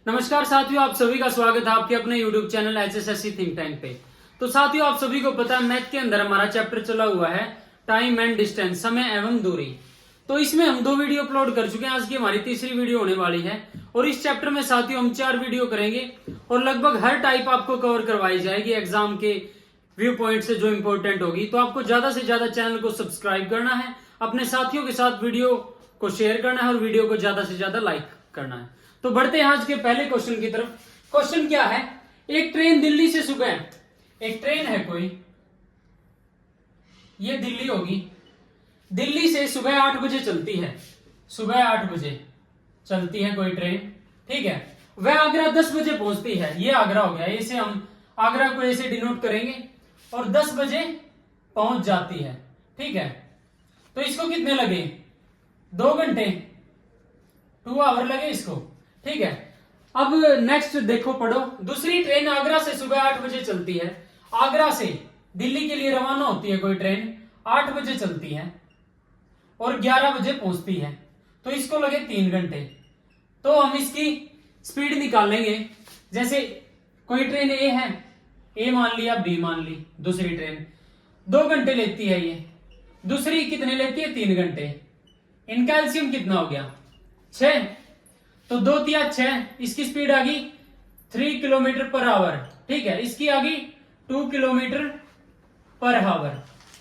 नमस्कार साथियों, आप सभी का स्वागत है आपके अपने YouTube channel HSSC think tank पे। तो साथियों, आप सभी को पता है मैथ के अंदर हमारा चैप्टर चला हुआ है टाइम एंड डिस्टेंस, समय एवं दूरी। तो इसमें हम 2 वीडियो अपलोड कर चुके हैं। आज की हमारी तीसरी वीडियो होने वाली है और इस चैप्टर में साथियों हम 4 वीडियो करेंगे और लगभग हर टाइप आपको कवर करवाई जाएगी एग्जाम के व्यू पॉइंट से जो इंपॉर्टेंट होगी। तो आपको ज्यादा से ज्यादा चैनल को सब्सक्राइब करना है, अपने साथियों के साथ वीडियो को शेयर करना है और वीडियो को ज्यादा से ज्यादा लाइक करना है। तो बढ़ते हैं आज के पहले क्वेश्चन की तरफ। क्वेश्चन क्या है, एक ट्रेन दिल्ली से सुबह, एक ट्रेन है कोई, ये दिल्ली होगी, दिल्ली से सुबह 8 बजे चलती है, सुबह 8 बजे चलती है कोई ट्रेन, ठीक है। वह आगरा 10 बजे पहुंचती है, ये आगरा हो गया, इसे हम आगरा को ऐसे डिनोट करेंगे, और 10 बजे पहुंच जाती है, ठीक है। तो इसको कितने लगे, 2 घंटे, 2 आवर लगे इसको, ठीक है। अब नेक्स्ट देखो, पढ़ो। दूसरी ट्रेन आगरा से सुबह 8 बजे चलती है, आगरा से दिल्ली के लिए रवाना होती है कोई ट्रेन, 8 बजे चलती है और 11 बजे पहुंचती है, तो इसको लगे 3 घंटे। तो हम इसकी स्पीड निकालेंगे। जैसे कोई ट्रेन ए है, ए मान लिया, बी मान ली, दूसरी ट्रेन 2 घंटे लेती है, ये दूसरी कितने लेती है, 3 घंटे। इनका एलसीएम कितना हो गया, 6, तो 2 तिया 6, इसकी स्पीड आ गई 3 किलोमीटर पर आवर, ठीक है। इसकी आ गई 2 किलोमीटर पर आवर,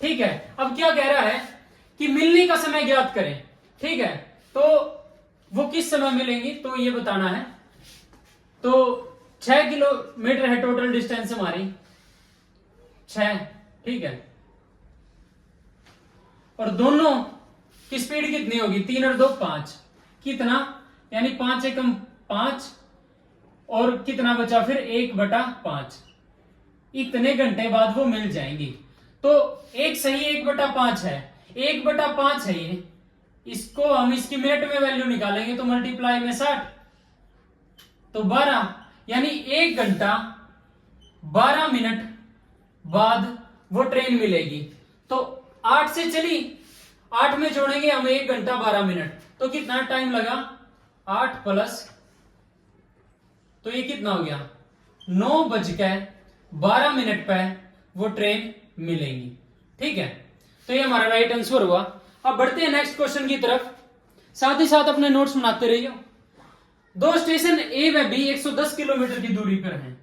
ठीक है। अब क्या कह रहा है कि मिलने का समय ज्ञात करें, ठीक है। तो वो किस समय मिलेंगी, तो ये बताना है। तो 6 किलोमीटर है टोटल डिस्टेंस हमारी, 6, ठीक है। और दोनों की स्पीड कितनी होगी, 3 और 2 5, कितना, यानी 5 एकम 5, और कितना बचा फिर 1/5, इतने घंटे बाद वो मिल जाएंगी। तो एक सही 1/5 है, 1/5 है ये, इसको हम इसकी मिनट में वैल्यू निकालेंगे तो मल्टीप्लाई में 60, तो 12, यानी 1 घंटा 12 मिनट बाद वो ट्रेन मिलेगी। तो 8 से चली, 8 में जोड़ेंगे हम 1 घंटा 12 मिनट, तो कितना टाइम लगा, 8 प्लस, तो ये कितना हो गया, 9:12 पे वो ट्रेन मिलेगी, ठीक है। तो ये हमारा राइट आंसर हुआ। अब बढ़ते हैं नेक्स्ट क्वेश्चन की तरफ, साथ ही साथ अपने नोट्स बनाते रहिए। 2 स्टेशन ए व बी 110 किलोमीटर की दूरी पर हैं।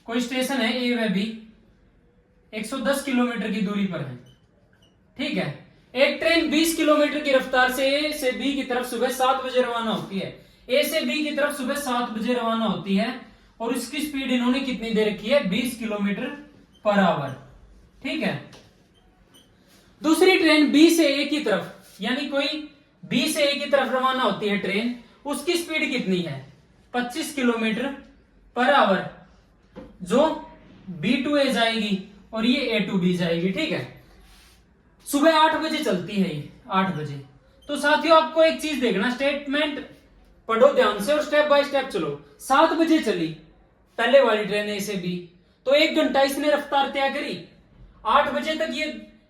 कोई स्टेशन है ए व बी 110 किलोमीटर की दूरी पर है, ठीक है। एक ट्रेन 20 किलोमीटर की रफ्तार से ए से बी की तरफ सुबह 7 बजे रवाना होती है, ए से बी की तरफ सुबह 7 बजे रवाना होती है, और इसकी स्पीड इन्होंने कितनी दे रखी है, 20 किलोमीटर पर आवर, ठीक है। दूसरी ट्रेन बी से ए की तरफ, यानी कोई बी से ए की तरफ रवाना होती है ट्रेन, उसकी स्पीड कितनी है, 25 किलोमीटर पर आवर, जो बी टू ए जाएगी और ये ए टू बी जाएगी, ठीक है। सुबह 8 बजे चलती है ये, 8 बजे। तो साथियों आपको एक चीज देखना, स्टेटमेंट पढ़ो ध्यान से और स्टेप बाय स्टेप चलो। 7 बजे चली पहले वाली ट्रेन ए से बी, तो 1 घंटा इसने रफ्तार तय करी, 8 बजे तक ये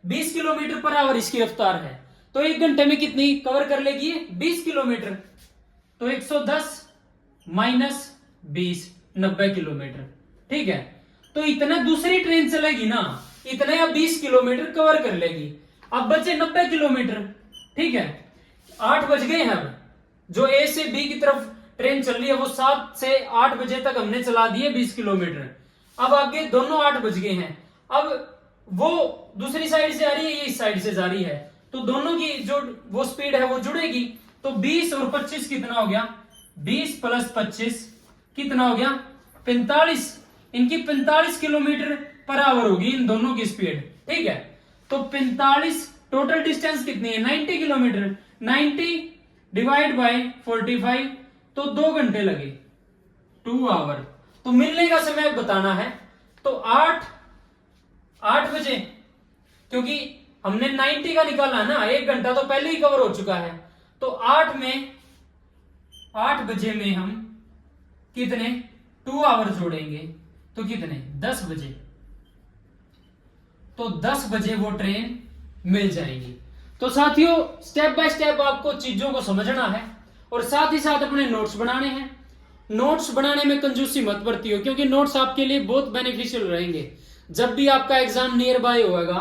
20 किलोमीटर पर आवर इसकी रफ्तार है, तो 1 घंटे में कितनी कवर कर लेगी, 20 किलोमीटर। तो 110 माइनस 20, 90 किलोमीटर, ठीक है। तो इतना दूसरी ट्रेन चलेगी ना, इतने या 20 किलोमीटर कवर कर लेगी। अब बचे 90 किलोमीटर, ठीक है। 8 बज गए हैं, अब जो ए से बी की तरफ ट्रेन चल रही है वो 7 से 8 बजे तक हमने चला दिए 20 किलोमीटर। अब आगे दोनों 8 बज गए हैं, अब वो दूसरी साइड से आ रही है, ये इस साइड से जा रही है, तो दोनों की जो वो स्पीड है वो जुड़ेगी। तो 20 और 25 कितना हो गया, 20 प्लस 25 कितना हो गया, 45, इनकी 45 किलोमीटर पर आवर होगी इन दोनों की स्पीड, ठीक है। तो 45, टोटल डिस्टेंस कितनी है, 90 किलोमीटर, 90 डिवाइड बाय 45, तो 2 घंटे लगे, 2 आवर। तो मिलने का समय बताना है, तो 8 बजे, क्योंकि हमने 90 का निकाला ना, 1 घंटा तो पहले ही कवर हो चुका है, तो 8 बजे में हम कितने 2 आवर जोड़ेंगे, तो कितने 10 बजे, तो 10 बजे वो ट्रेन मिल जाएगी। तो साथियों स्टेप बाय स्टेप आपको चीजों को समझना है और साथ ही साथ अपने नोट्स बनाने हैं। नोट्स बनाने में कंजूसी मत बरती हो, क्योंकि नोट्स आपके लिए बहुत बेनिफिशियल रहेंगे। जब भी आपका एग्जाम नियर बाय होगा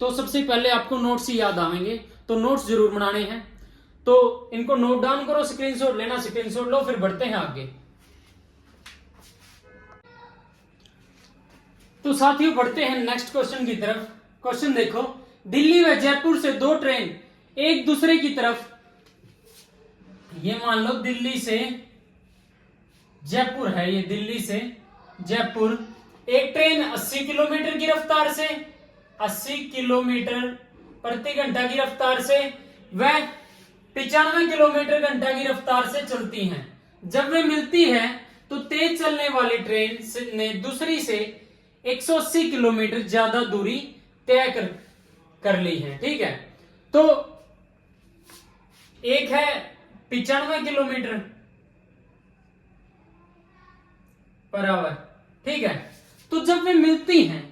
तो सबसे पहले आपको नोट्स ही याद आएंगे, तो नोट्स जरूर बनाने हैं। तो इनको नोट डाउन करो, स्क्रीनशॉट लेना, स्क्रीनशॉट लो, फिर बढ़ते हैं आगे। तो साथियों बढ़ते हैं नेक्स्ट क्वेश्चन की तरफ। क्वेश्चन देखो, दिल्ली व जयपुर से दो ट्रेन एक दूसरे की तरफ, ये मान लो दिल्ली से जयपुर है, ये दिल्ली से जयपुर, एक ट्रेन 80 किलोमीटर की रफ्तार से, 80 किलोमीटर प्रति घंटा की रफ्तार से वह 95 किलोमीटर घंटा की रफ्तार से चलती हैं। जब वे मिलती है तो तेज चलने वाली ट्रेन ने दूसरी से 180 किलोमीटर ज्यादा दूरी तय कर ली है। ठीक है, तो एक है 95 किलोमीटर पर आवर। ठीक है, तो जब वे मिलती हैं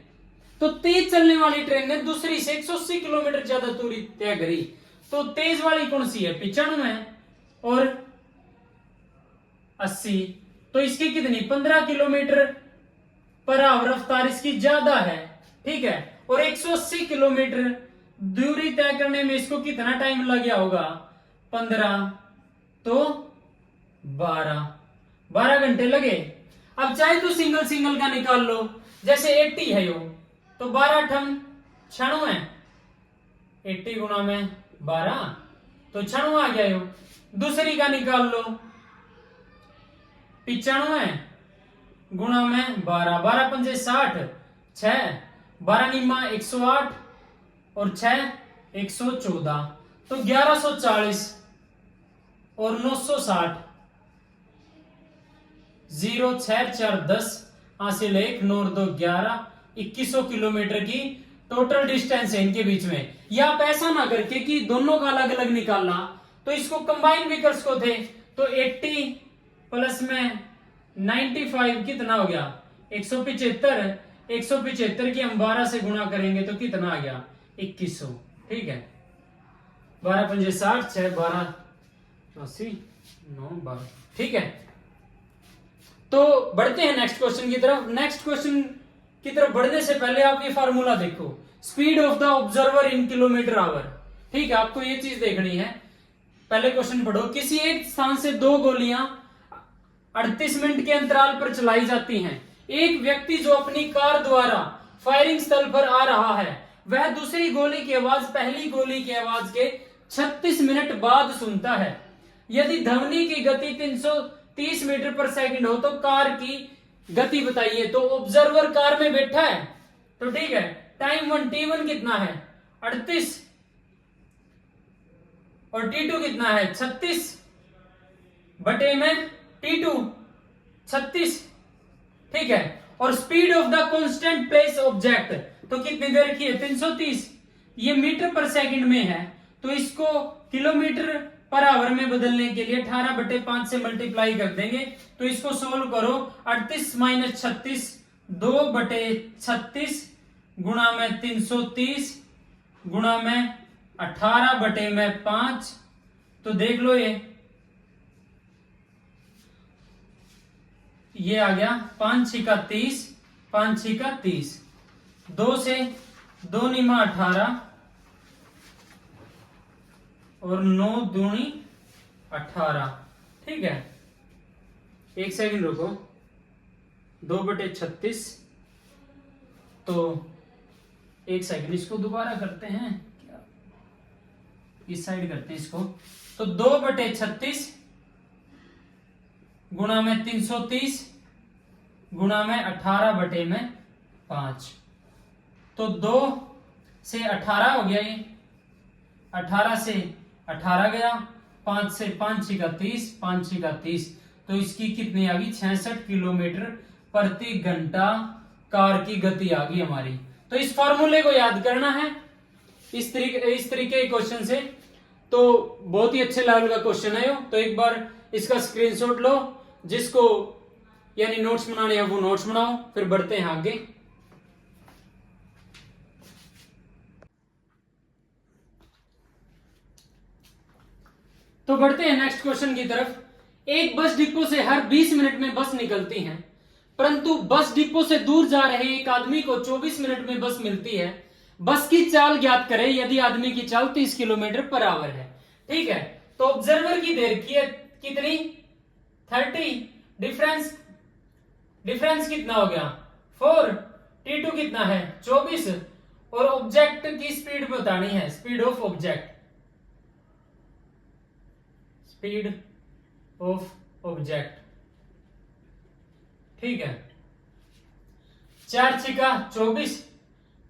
तो तेज चलने वाली ट्रेन ने दूसरी से 180 किलोमीटर ज्यादा दूरी तय करी। तो तेज वाली कौन सी है? 95 और 80, तो इसकी कितनी? 15 किलोमीटर पर आवर रफ्तार इसकी ज्यादा है। ठीक है, और 180 किलोमीटर दूरी तय करने में इसको कितना टाइम लग गया होगा? 15 तो 12 घंटे लगे। अब चाहे तो सिंगल सिंगल का निकाल लो, जैसे 80 है यो, तो 12 ठम 96, 80 गुना में 12 तो 96 आ गया यो। दूसरी का निकाल लो, 95 गुना में 12, 12 पंजे 60, 6, 12 निमा 108 और 6 114, तो 1140 और 960, 0 6 4 10 हासिल 1 9 2 11, 2100 किलोमीटर की टोटल डिस्टेंस है इनके बीच में। या आप ऐसा ना करके कि दोनों का अलग अलग निकालना, तो इसको कंबाइन भी कर सको थे। तो 80 प्लस में 95 कितना हो गया? 175, 175 की हम 12 से गुणा करेंगे तो कितना आ गया? 2100। ठीक है, 12 पंजे 60, 6 12 80 9 12। ठीक है, तो बढ़ते हैं नेक्स्ट क्वेश्चन की तरफ। नेक्स्ट क्वेश्चन की तरफ बढ़ने से पहले आप ये फार्मूला देखो, speed of the observer in kilometre our. ठीक है, आपको ये चीज देखनी है। पहले क्वेश्चन पढ़ो, किसी एक स्थान से दो गोलियां 38 मिनट के अंतराल पर चलाई जाती हैं। एक व्यक्ति जो अपनी कार द्वारा फायरिंग स्थल पर आ रहा है, वह दूसरी गोली की आवाज पहली गोली की आवाज के 36 मिनट बाद सुनता है। यदि ध्वनि की गति 330 मीटर पर सेकंड हो तो कार की गति बताइए। तो ऑब्जर्वर कार में बैठा है, तो ठीक है, टाइम 1 T1 कितना है? 38, और T2 कितना है? 36 बटे में T2 36। ठीक है, और speed of the constant place object तो कितनी देर की है? 330। ये मीटर पर सेकंड में है, तो इसको किलोमीटर पर आवर में बदलने के लिए 18 बटे 5 से मल्टीप्लाई कर देंगे। तो इसको सोल्व करो, 38 माइनस 36 2 बटे 36 गुणा में 330 गुणा में 18 बटे में 5, तो देख लो ये आ गया 5 छिका 30, 5 छिका 30, 2 से 2 निमा 18 और 9 दूनी 18। ठीक है, एक सेकंड रुको, 2 बटे 36, तो एक सेकंड इसको दोबारा करते हैं, क्या इस साइड करते हैं इसको। तो 2 बटे 36 गुणा में 330 गुणा में 18 बटे में 5, तो 2 से 18 हो गया, ये 18 से 18 गया, 5 से 5 छिका 30, 5 छिका 30, तो इसकी कितनी आ गई? 66 किलोमीटर प्रति घंटा कार की गति आ गई हमारी। तो इस फॉर्मूले को याद करना है इस तरीके के क्वेश्चन से। तो बहुत ही अच्छे लेवल का क्वेश्चन है, तो एक बार इसका स्क्रीनशॉट लो, जिसको यानी नोट्स बनाने हैं वो नोट्स बनाओ, फिर बढ़ते हैं आगे। तो बढ़ते हैं नेक्स्ट क्वेश्चन की तरफ। एक बस डिपो से हर 20 मिनट में बस निकलती है, परंतु बस डिपो से दूर जा रहे एक आदमी को 24 मिनट में बस मिलती है। बस की चाल ज्ञात करें यदि आदमी की चाल 30 किलोमीटर पर आवर है। ठीक है, तो ऑब्जर्वर की देर की है कितनी, 30, डिफरेंस कितना हो गया 4, T2 कितना है 24, और ऑब्जेक्ट की स्पीड बतानी है, speed of object, speed of object. ठीक है, 4 छिका 24,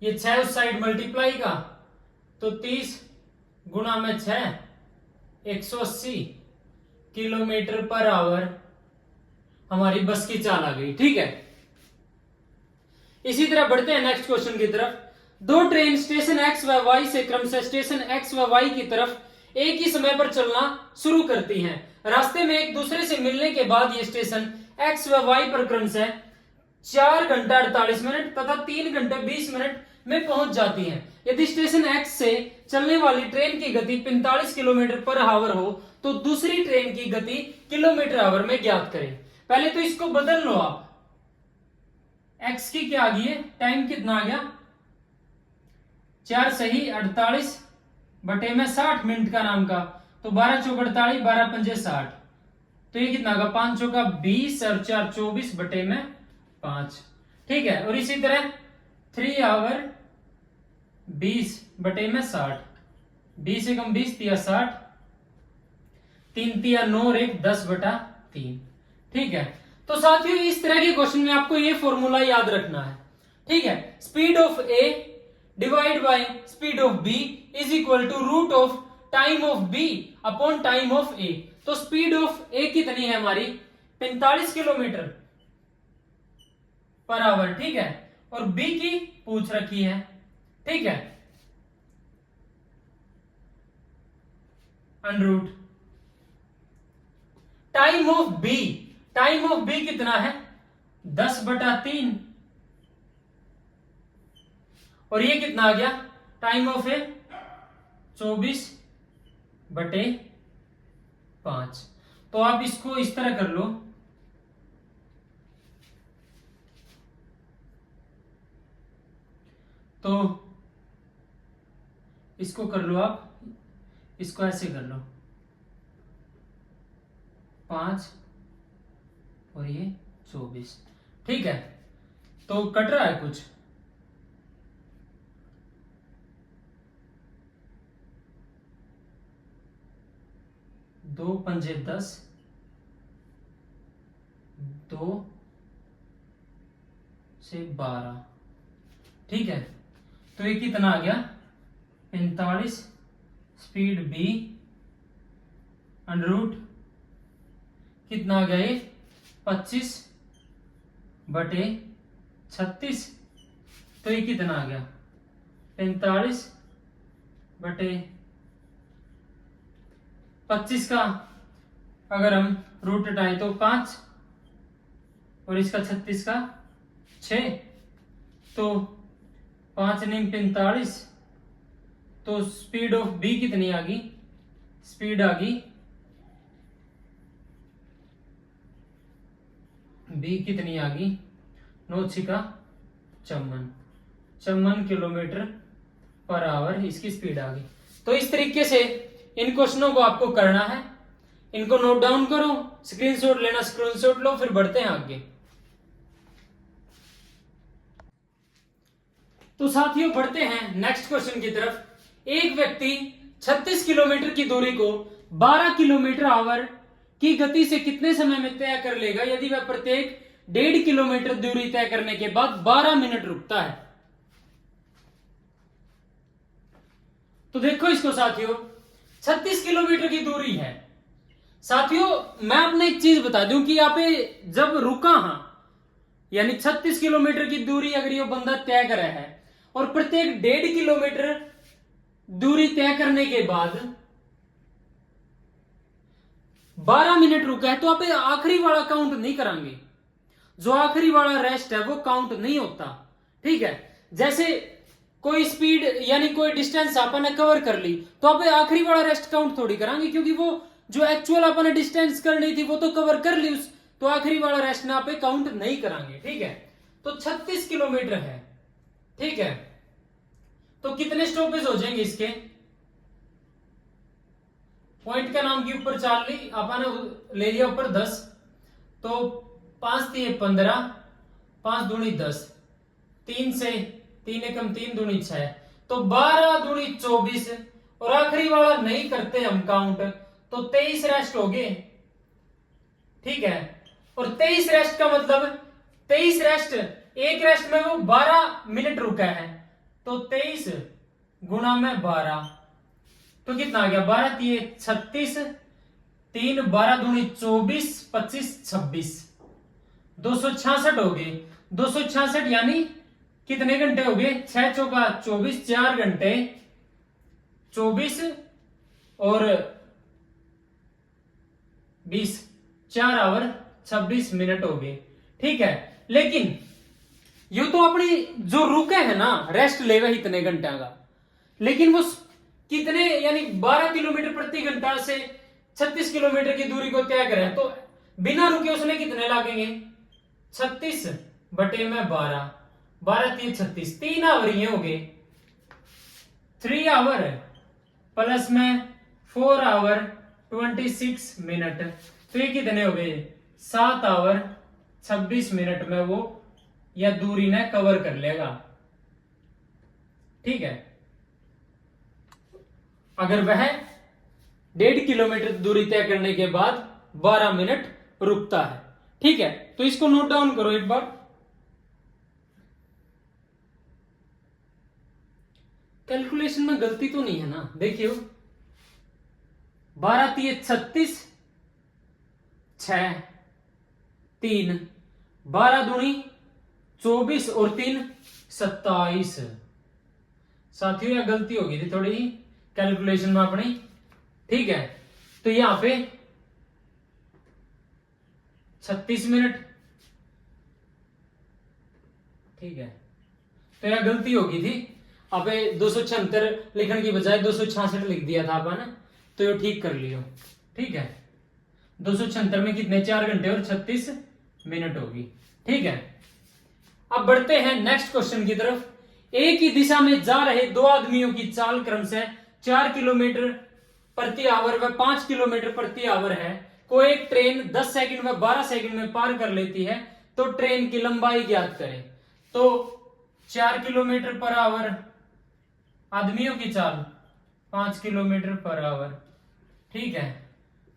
ये 6 उस साइड मल्टीप्लाई का, तो 30 गुणा में 6, 180 किलोमीटर पर आवर हमारी बस की चाल आ गई। ठीक है, इसी तरह बढ़ते हैं नेक्स्ट क्वेश्चन की तरफ। दो ट्रेन स्टेशन एक्स व वाई से क्रमशः स्टेशन एक्स व वाई की तरफ एक ही समय पर चलना शुरू करती हैं। रास्ते में एक दूसरे से मिलने के बाद ये स्टेशन एक्स व वाई पर क्रमशः 4 घंटा 48 मिनट तथा 3 घंटे 20 मिनट में पहुंच जाती हैं। यदि स्टेशन एक्स से चलने वाली ट्रेन की गति 45 किलोमीटर पर आवर हो तो दूसरी ट्रेन की गति किलोमीटर आवर में ज्ञात करें। पहले तो इसको बदल लो आप, एक्स की क्या आ गई है, टाइम कितना आ गया 4 सही 48 बटे में 60 मिनट का नाम का, तो 12 चौक 48, 12 पंजे 60, तो ये कितना होगा 5 चौका 20 और 4 24 बटे में 5। ठीक है, और इसी तरह 3 आवर 20 बटे में 60, 20 एकम 20 तिया 60, 3 तिया 9 और 1 10 बटा 3। ठीक है, तो साथियों इस तरह के क्वेश्चन में आपको ये फॉर्मूला याद रखना है। ठीक है, speed of A divide by speed of B is equal to root of time of B upon time of A. तो स्पीड ऑफ ए कितनी है हमारी 45 किलोमीटर पर आवर। ठीक है, और बी की पूछ रखी है। ठीक है, अनरूट time of B, time of B कितना है 10 बटा 3, और ये कितना आ गया टाइम ऑफ ए 24 बटे 5। तो आप इसको इस तरह कर लो, तो इसको कर लो आप, इसको ऐसे कर लो 5 और ये 24। ठीक है, तो कट रहा है कुछ, दो पंजे 10, 2 से 12। ठीक है, तो ये कितना आ गया 45 स्पीड बी अनरूट कितना आ गया ये 25 बटे 36, तो ये कितना आ गया 45 बटे 25 का अगर हम रूट हटाएं तो 5 और इसका 36 का 6, तो 5 नहीं 45, तो स्पीड ऑफ बी कितनी आ गई, स्पीड आ गई बी कितनी आ गई 9 छिका 54 किलोमीटर पर आवर इसकी स्पीड आ गई। तो इस तरीके से इन क्वेश्चनों को आपको करना है, इनको नोट डाउन करो, स्क्रीनशॉट लेना स्क्रीनशॉट लो, फिर बढ़ते हैं आगे। तो साथियों बढ़ते हैं नेक्स्ट क्वेश्चन की तरफ। एक व्यक्ति 36 किलोमीटर की दूरी को 12 किलोमीटर आवर की गति से कितने समय में तय कर लेगा यदि वह प्रत्येक 1.5 किलोमीटर दूरी तय करने के बाद 12 मिनट रुकता है। तो देखो इसको साथियों, 36 किलोमीटर की दूरी है। साथियों मैं आपने एक चीज बता दूं कि यहाँ पे जब रुका यानी 36 किलोमीटर की दूरी अगर ये बंदा तय करा है और प्रत्येक 1.5 किलोमीटर दूरी तय करने के बाद 12 मिनट रुका है, तो आप आखिरी वाला काउंट नहीं करांगे, जो आखिरी वाला रेस्ट है वो काउंट नहीं होता। ठीक है, जैसे कोई स्पीड यानी कोई डिस्टेंस आपने कवर कर ली तो आप आखिरी वाला रेस्ट काउंट थोड़ी करांगे, क्योंकि वो जो एक्चुअल अपन डिस्टेंस करनी थी वो तो कवर कर ली, उस तो आखिरी वाला रेस्ट ना पे काउंट नहीं करांगे। ठीक है, तो 36 किलोमीटर है। ठीक है, तो कितने स्टॉपेज हो जाएंगे इसके? पॉइंट का नाम के ऊपर 4 ली अपन, ले लिया ऊपर 10, तो 5 3 15, 5 दूनी 10, 3 से 3 एकम 3 दूनी 6, तो 12 दूनी 24, और आखिरी वाला नहीं करते हम काउंट, तो 23 रेस्ट हो गए। ठीक है, और 23 रेस्ट का मतलब 23 रेस्ट, एक रेस्ट में वो 12 मिनट रुका है, तो 23 गुणा में 12, तो कितना आ गया? 12 3 36, 3 12 दूनी 24, 25 26, 266 हो गए। 266 यानी कितने घंटे हो गए? 6 चौका 24, 4 घंटे 24 और 20, 4 आवर 26 मिनट हो गए। ठीक है, लेकिन ये तो अपनी जो रुके है ना, रेस्ट लेवे इतने घंटे का, लेकिन वो कितने यानी 12 किलोमीटर प्रति घंटा से 36 किलोमीटर की दूरी को तय करें, तो बिना रुके उसने कितने लागेंगे? 36 बटे में 12, 12 3 36, 3 आवर ये हो गए। 3 आवर प्लस में 4 आवर 26 मिनट, तो ये कितने हो गए? 7 आवर 26 मिनट में वो या दूरी ने कवर कर लेगा। ठीक है, अगर वह 1.5 किलोमीटर दूरी तय करने के बाद 12 मिनट रुकता है। ठीक है, तो इसको नोट डाउन करो एक बार। कैलकुलेशन में गलती तो नहीं है ना? देखियो, 12 3 36, 6 3, 12 दूनी 24 और 3 27। साथियों यह गलती हो गई थी थोड़ी ही कैलकुलेशन में अपनी। ठीक है, तो यहां पे 36 मिनट। ठीक है, तो यह गलती हो गई थी। अब 276 लिखने की बजाय 266 लिख दिया था अपन, तो ये ठीक कर लियो। ठीक है, 276 में कितने? 4 घंटे और 36 मिनट होगी। ठीक है, अब बढ़ते हैं नेक्स्ट क्वेश्चन की तरफ। एक ही दिशा में जा रहे दो आदमियों की चाल क्रमशः 4 किलोमीटर प्रति आवर व 5 किलोमीटर प्रति आवर है। कोई एक ट्रेन 10 सेकंड में 12 सेकंड में पार कर लेती है, तो ट्रेन की लंबाई ज्ञात करें। तो 4 किलोमीटर पर आवर आदमियों की चाल, 5 किलोमीटर पर आवर। ठीक है,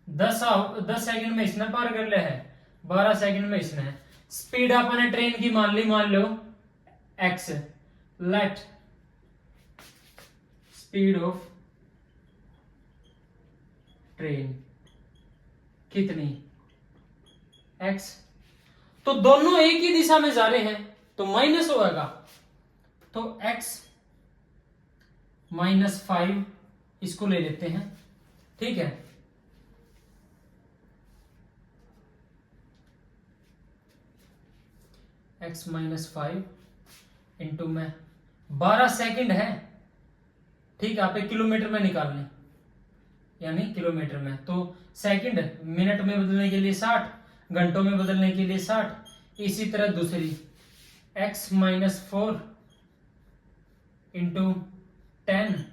10 सेकंड में इसने पार कर लिया है, 12 सेकंड में इसने। स्पीड अपने ट्रेन की मान लो x, let speed of train कितनी? x। तो दोनों एक ही दिशा में जा रहे हैं, तो माइनस होगा, तो x -5 इसको ले लेते हैं। ठीक है, x -5 इंटू में 12 सेकंड है। ठीक है, आप एक किलोमीटर में निकाल लें, यानी किलोमीटर में, तो सेकंड मिनट में बदलने के लिए 60, घंटों में बदलने के लिए 60। इसी तरह दूसरी x -4 इंटू 10,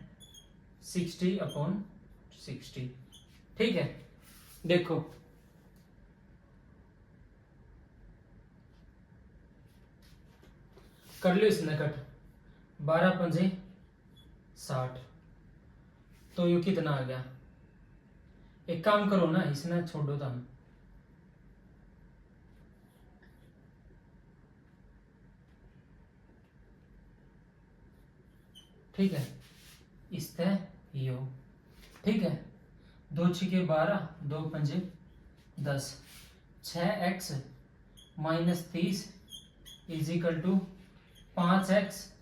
60/60। ठीक है, देखो कर लो इसने कट, 12 पंजे 60, तो ये कितना आ गया? एक काम करो ना, इसने छोड़ो तो हम, ठीक है, इस तरह यो। ठीक है, 2 6 12, 2 पंजे 10, 6x -30 इजिकल टू 5x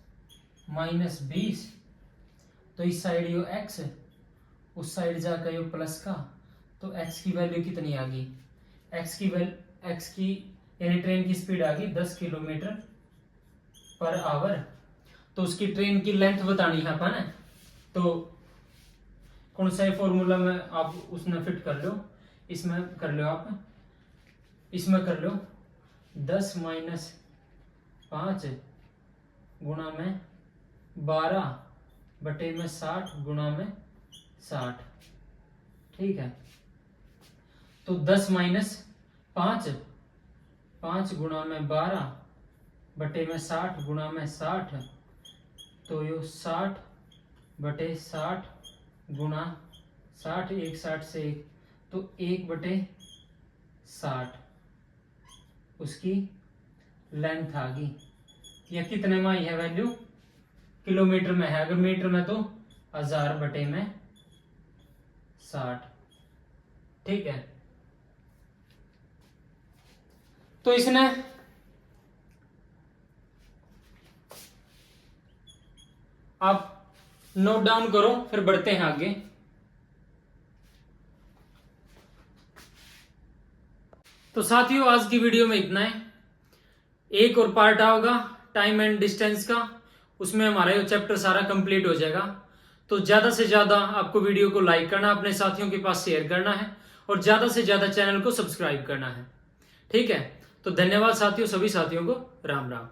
-20। तो इस साइड यो x, उस साइड जाकर यो प्लस का, तो x की वैल्यू कितनी आ गई? x की यानी ट्रेन की स्पीड आ गई 10 किलोमीटर पर आवर। तो उसकी ट्रेन की लेंथ बतानी है अपन, तो कौन सा फॉर्मूला में आप उसमें फिट कर लो, इसमें कर लो आप, इसमें कर लो 10 माइनस 5 गुणा में 12 बटे में 60 गुणा में 60। ठीक है, तो 10 माइनस 5 5 गुणा में 12 बटे में 60 गुणा में 60, तो यो 60 बटे 60 गुणा 60, 1 60 से 1, तो 1 बटे 60 उसकी लेंथ आ गई। यह कितने में आई है वैल्यू? किलोमीटर में है, अगर मीटर में तो 1000 बटे में 60। ठीक है, तो इसने आप नोट डाउन करो, फिर बढ़ते हैं आगे। तो साथियों आज की वीडियो में इतना है। एक और पार्ट आओगा टाइम एंड डिस्टेंस का, उसमें हमारा ये चैप्टर सारा कंप्लीट हो जाएगा। तो ज्यादा से ज्यादा आपको वीडियो को लाइक करना, अपने साथियों के पास शेयर करना है और ज्यादा से ज्यादा चैनल को सब्सक्राइब करना है। ठीक है, तो धन्यवाद साथियों, सभी साथियों को राम राम।